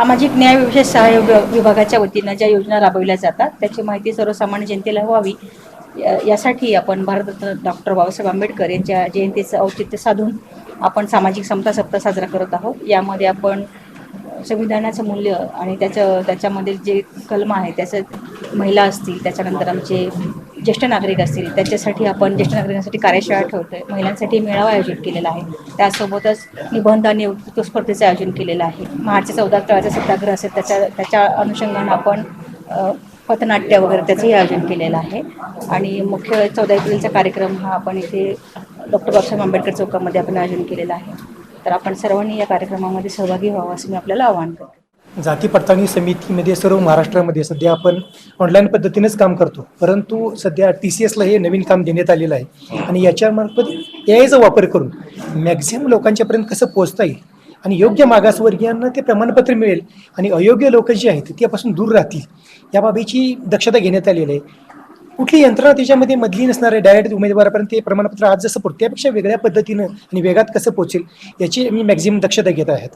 सामाजिक न्याय विशेष सहयोग विभागाच्या वतीनं ज्या योजना राबविल्या जातात त्याची माहिती सर्वसामान्य जनतेला व्हावी यासाठी आपण भारतरत्न डॉक्टर बाबासाहेब आंबेडकर यांच्या जयंतीचं औचित्य साधून आपण सामाजिक समता सप्ताह साजरा करत आहोत। यामध्ये आपण संविधानाचं मूल्य आणि त्याच्यामध्ये जे कलम आहे त्याचं महिला असतील, त्याच्यानंतर आमचे ज्येष्ठ नागरिक असतील त्याच्यासाठी आपण ज्येष्ठ नागरिकांसाठी कार्यशाळा ठेवतोय, महिलांसाठी मेळावा आयोजित केलेला आहे, त्यासोबतच निबंध आणि वक्तृत्व स्पर्धेचं आयोजन केलेलं आहे। मार्च 14 तळाचा सत्याग्रह असेल त्याच्या अनुषंगानं आपण पथनाट्य वगैरे त्याचंही आयोजन केलेलं आहे आणि मुख्य 14 एप्रिलचा कार्यक्रम हा आपण इथे डॉक्टर बाबासाहेब आंबेडकर चौकामध्ये आपण आयोजन केलेलं आहे। तर आपण सर्वांनी या कार्यक्रमामध्ये सहभागी व्हावं असं मी आपल्याला आवाहन करते। जाती पडताळणी समितीमध्ये सर्व महाराष्ट्रामध्ये सध्या आपण ऑनलाईन पद्धतीनेच काम करतो, परंतु सध्या TCSला हे नवीन काम देण्यात आलेलं आहे आणि याच्यामार्फत AIचा वापर करून मॅक्झिमम लोकांच्यापर्यंत कसं पोहोचता येईल आणि योग्य मागासवर्गीयांना ते प्रमाणपत्र मिळेल आणि अयोग्य लोक जे आहेत त्यापासून दूर राहतील याबाबीची दक्षता घेण्यात आलेली आहे। कुठली यंत्रणा त्याच्यामध्ये मधली नसणार आहे, डायरेक्ट उमेदवारापर्यंत ते प्रमाणपत्र आज जसं पोहोचतं त्यापेक्षा वेगळ्या पद्धतीनं आणि वेगात कसं पोहोचेल याची मी मॅक्झिमम दक्षता घेत आहेत।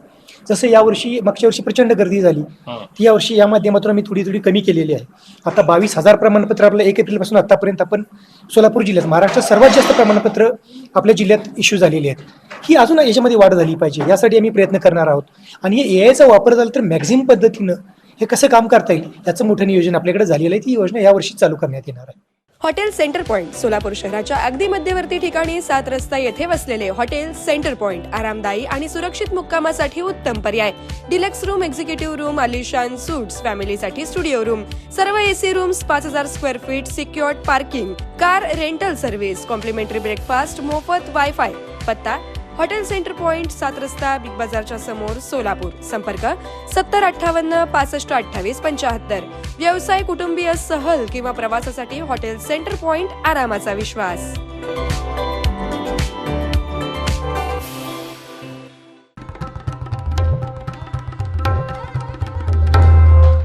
जसं यावर्षी मागच्या वर्षी प्रचंड गर्दी झाली, ती यावर्षी या माध्यमातून आम्ही थोडी कमी केलेली आहे। आता 22,000 प्रमाणपत्र आपलं 1 एप्रिलपासून आतापर्यंत आपण सोलापूर जिल्ह्यात महाराष्ट्रात सर्वात जास्त प्रमाणपत्र आपल्या जिल्ह्यात इश्यू झालेली आहेत। ही अजून याच्यामध्ये वाढ झाली पाहिजे यासाठी आम्ही प्रयत्न करणार आहोत आणि हे AIचा वापर झाला तर मॅक्झिमम पद्धतीनं हे कसं काम करता येईल याचं मोठं नियोजन आपल्याकडे झालेलं आहे। ती योजना यावर्षी चालू करण्यात येणार आहे। हॉटेल सेंटर पॉइंट सोलापूर शहराच्या अगदी मध्यवर्ती ठिकाणी 7 रस्ता येथे वसलेले हॉटेल सेंटर पॉइंट आरामदायी आणि सुरक्षित मुक्कामासाठी उत्तम पर्याय। डिलक्स रूम, एक्झिक्युटिव्ह रूम, आलिशान सूट्स, फॅमिलीसाठी स्टुडिओ रूम, सर्व AC rooms, 5,000 square feet, secured parking, car rental service, complimentary breakfast, मोफत वायफाय। पत्ता हॉटेल सेंटर पॉइंट, 7 रस्ता, बिग बाजारच्या समोर, सोलापूर। संपर्क 7058 65 28 75। व्यवसाय, कुटुंबीय, सहल किंवा प्रवासासाठी हॉटेल सेंटर पॉइंट आरामाचा विश्वास।